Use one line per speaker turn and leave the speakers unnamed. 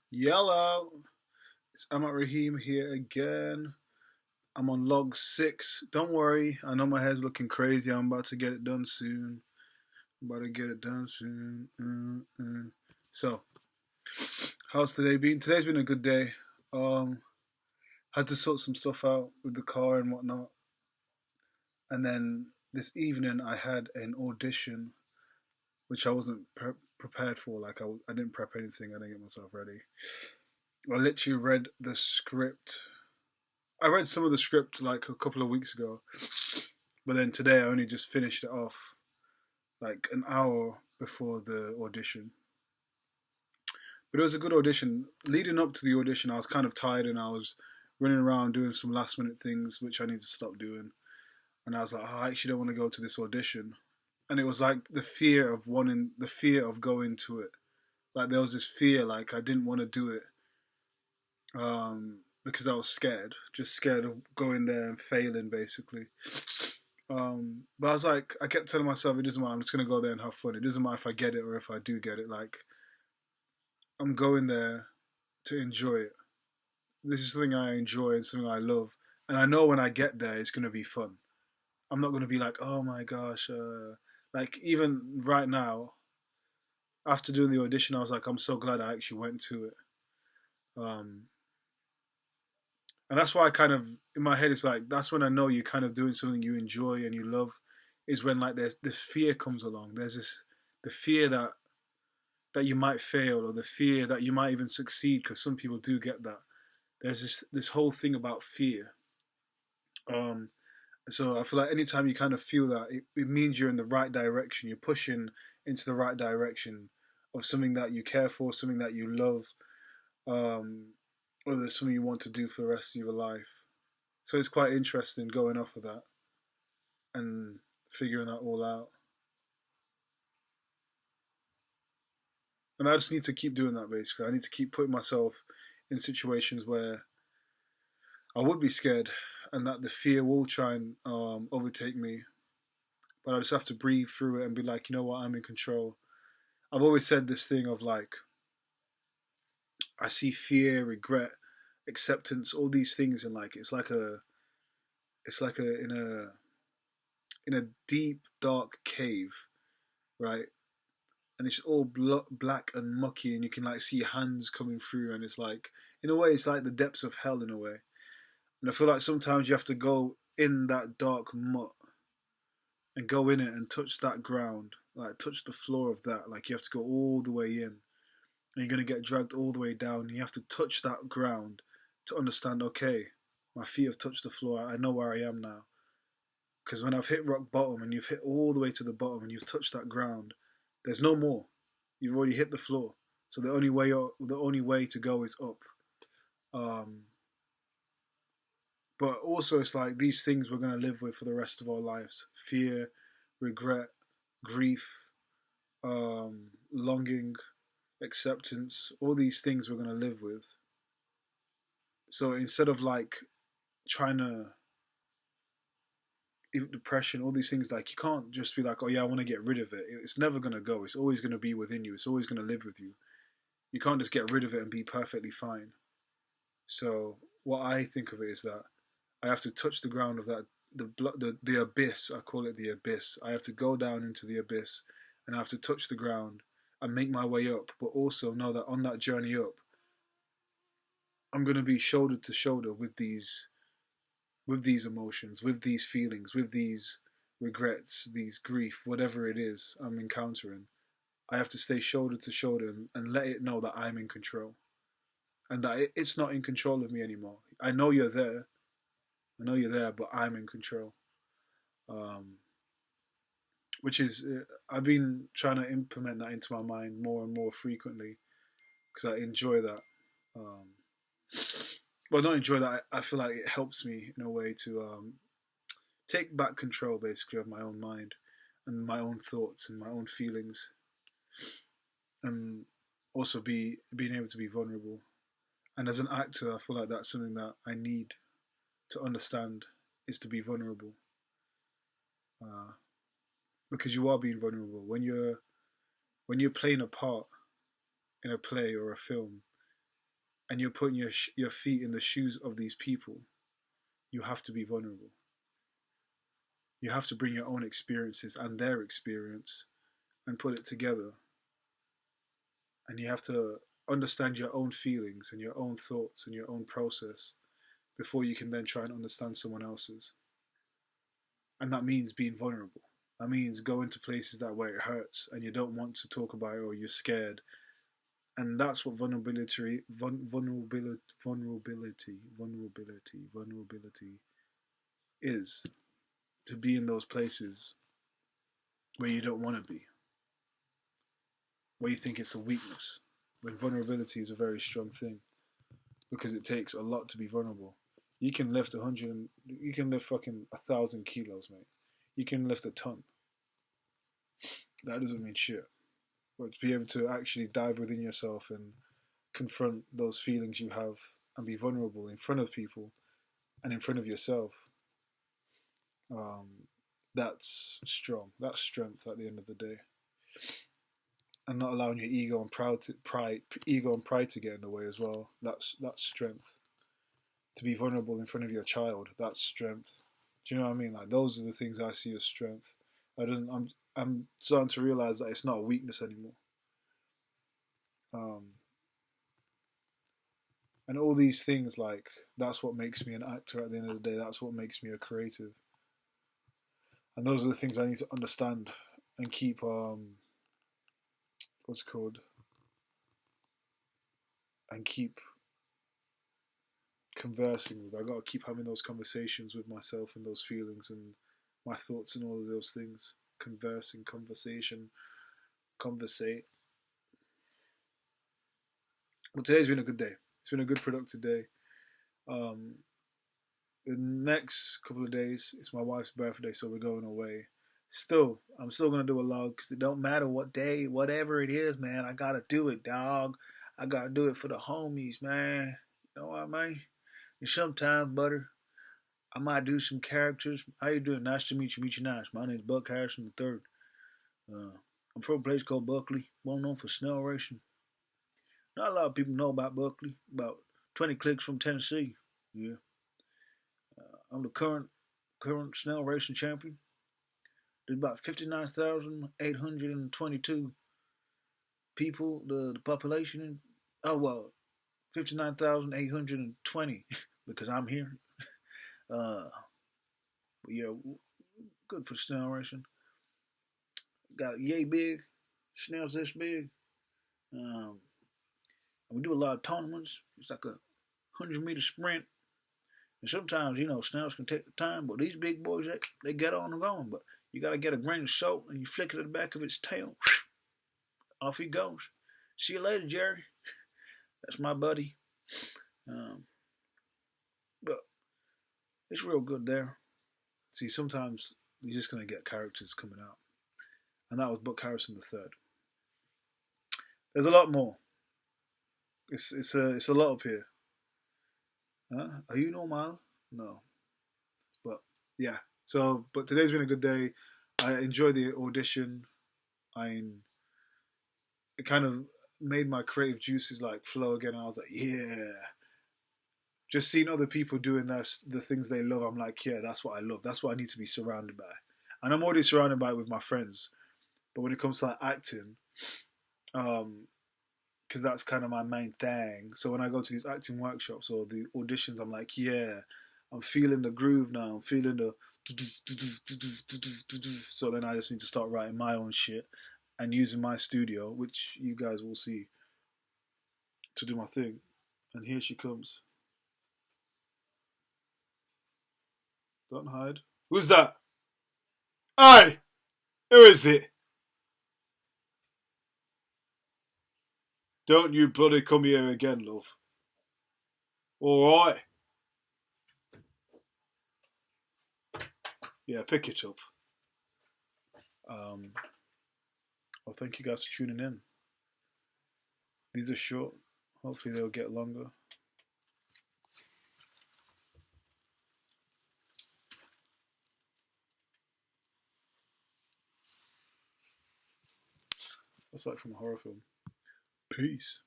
Yellow. It's Ahmad Rahim here again. I'm on log 6. Don't worry, I know my head's looking crazy. I'm about to get it done soon. I'm about to get it done soon. So, how's today been? Today's been a good day. Um, had to sort some stuff out with the car and whatnot. And then this evening I had an audition, which I wasn't prepared for. I didn't prep anything. I didn't get myself ready. I literally read the script. I read some of the script like a couple of weeks ago, but then today I only just finished it off like an hour before the audition. But it was a good audition. Leading up to the audition, I was kind of tired and I was running around doing some last minute things which I need to stop doing. And I was like, oh, I actually don't want to go to this audition. And it was like the fear of going to it. Like there was this fear, like I didn't want to do it because I was scared, just scared of going there and failing, basically. But I was like, I kept telling myself, it doesn't matter. I'm just gonna go there and have fun. It doesn't matter if I get it or if I do get it. Like I'm going there to enjoy it. This is something I enjoy and something I love, and I know when I get there, it's gonna be fun. I'm not gonna be like, oh my gosh. Like even right now, after doing the audition, I was like, I'm so glad I actually went to it. Um, and that's why I kind of in my head it's like that's when I know you're kind of doing something you enjoy and you love, is when like there's this fear comes along. There's this the fear that you might fail or the fear that you might even succeed because some people do get that. There's this whole thing about fear. Um, so I feel like anytime you kind of feel that, it means you're in the right direction. You're pushing into the right direction of something that you care for, something that you love, um, or there's something you want to do for the rest of your life. So it's quite interesting going off of that and figuring that all out. And I just need to keep doing that basically. I need to keep putting myself in situations where I would be scared and that the fear will try and overtake me. But I just have to breathe through it and be like, you know what, I'm in control. I've always said this thing of like, I see fear, regret, acceptance, all these things, and like it's like a in a deep dark cave, right? And it's all black and mucky, and you can like see hands coming through, and it's like, in a way, it's like the depths of hell in a way. And I feel like sometimes you have to go in that dark muck and go in it and touch that ground, like touch the floor of that. Like you have to go all the way in, and you're gonna get dragged all the way down. You have to touch that ground to understand. Okay, my feet have touched the floor. I know where I am now. Because when I've hit rock bottom and you've hit all the way to the bottom and you've touched that ground, there's no more. You've already hit the floor. So the only way to go is up. Um, but also, it's like these things we're gonna live with for the rest of our lives: fear, regret, grief, longing, acceptance. All these things we're gonna live with. So instead of like trying to even depression, all these things, like you can't just be like, oh yeah, I want to get rid of it. It's never gonna go. It's always gonna be within you. It's always gonna live with you. You can't just get rid of it and be perfectly fine. So what I think of it is that I have to touch the ground of that the abyss. I call it the abyss. I have to go down into the abyss, and I have to touch the ground and make my way up. But also know that on that journey up, I'm gonna be shoulder to shoulder with these emotions, with these feelings, with these regrets, these grief, whatever it is I'm encountering. I have to stay shoulder to shoulder and let it know that I'm in control and that it's not in control of me anymore. I know you're there. I know you're there, but I'm in control. Um, which is, I've been trying to implement that into my mind more and more frequently because I enjoy that. Um, well, not enjoy that. I feel like it helps me in a way to take back control, basically, of my own mind and my own thoughts and my own feelings, and also being able to be vulnerable. And as an actor, I feel like that's something that I need to understand is to be vulnerable, uh, because you are being vulnerable when you're playing a part in a play or a film. and you're putting your feet in the shoes of these people, you have to be vulnerable. You have to bring your own experiences and their experience and put it together. And you have to understand your own feelings and your own thoughts and your own process before you can then try and understand someone else's. And that means being vulnerable. That means going to places that where it hurts and you don't want to talk about it or you're scared. And that's what vulnerability is. To be in those places where you don't want to be, where you think it's a weakness, when vulnerability is a very strong thing, because it takes a lot to be vulnerable. You can lift 100, you can lift fucking 1,000 kilos, mate. You can lift a ton. That doesn't mean shit. But to be able to actually dive within yourself and confront those feelings you have and be vulnerable in front of people and in front of yourself, that's strong. That's strength at the end of the day. And not allowing your ego and pride to get in the way as well. That's strength. To be vulnerable in front of your child, that's strength. Do you know what I mean? Like those are the things I see as strength. I'm starting to realize that it's not a weakness anymore. And all these things, like that's what makes me an actor at the end of the day. That's what makes me a creative. And those are the things I need to understand and keep what's it called? And keep conversing with. I gotta keep having those conversations with myself and those feelings and my thoughts and all of those things. Conversing, conversation, conversate. Well, today's been a good day. It's been a good, productive day. The next couple of days, it's my wife's birthday, so we're going away. Still, I'm still gonna do a log because it don't matter what day, whatever it is, man. I gotta do it, dog. I gotta do it for the homies, man. You know what I mean? And sometimes, butter, I might do some characters. How you doing? Nice to meet you. Meet you nice. My name's Buck Harrison III. I'm from a place called Buckley, well known for snail racing. Not a lot of people know about Buckley. About 20 clicks from Tennessee. Yeah, I'm the current snail racing champion. There's about 59,822 people. The population. Oh well, 59,820 because I'm here. Uh, but yeah, good for snail racing. Got yay big, snails this big. Um, and we do a lot of tournaments. It's like a 100-meter sprint. And sometimes, snails can take the time, but these big boys, they get on and going. But you got to get a grain of salt and you flick it at the back of its tail. Off he goes. See you later, Jerry. That's my buddy. But it's real good there. See, sometimes you're just going to get characters coming out. And that was Buck Harrison III. There's a lot more. It's a lot up here. Huh? Are you normal? No. But yeah. But today's been a good day. I enjoyed the audition. It kind of made my creative juices like flow again. And I was like, yeah. Just seeing other people doing the things they love, I'm like, yeah, that's what I love. That's what I need to be surrounded by. And I'm already surrounded by it with my friends. But when it comes to like acting, because that's kind of my main thing. So when I go to these acting workshops or the auditions, I'm like, yeah, I'm feeling the groove now. I'm feeling the. So then I just need to start writing my own shit and using my studio, which you guys will see, to do my thing. And here she comes. Don't hide. Who's that? Aye! Who is it? Don't you bloody come here again, love. Alright. Yeah, pick it up. Well, thank you guys for tuning in. These are short. Hopefully they'll get longer. That's like from a horror film. Peace.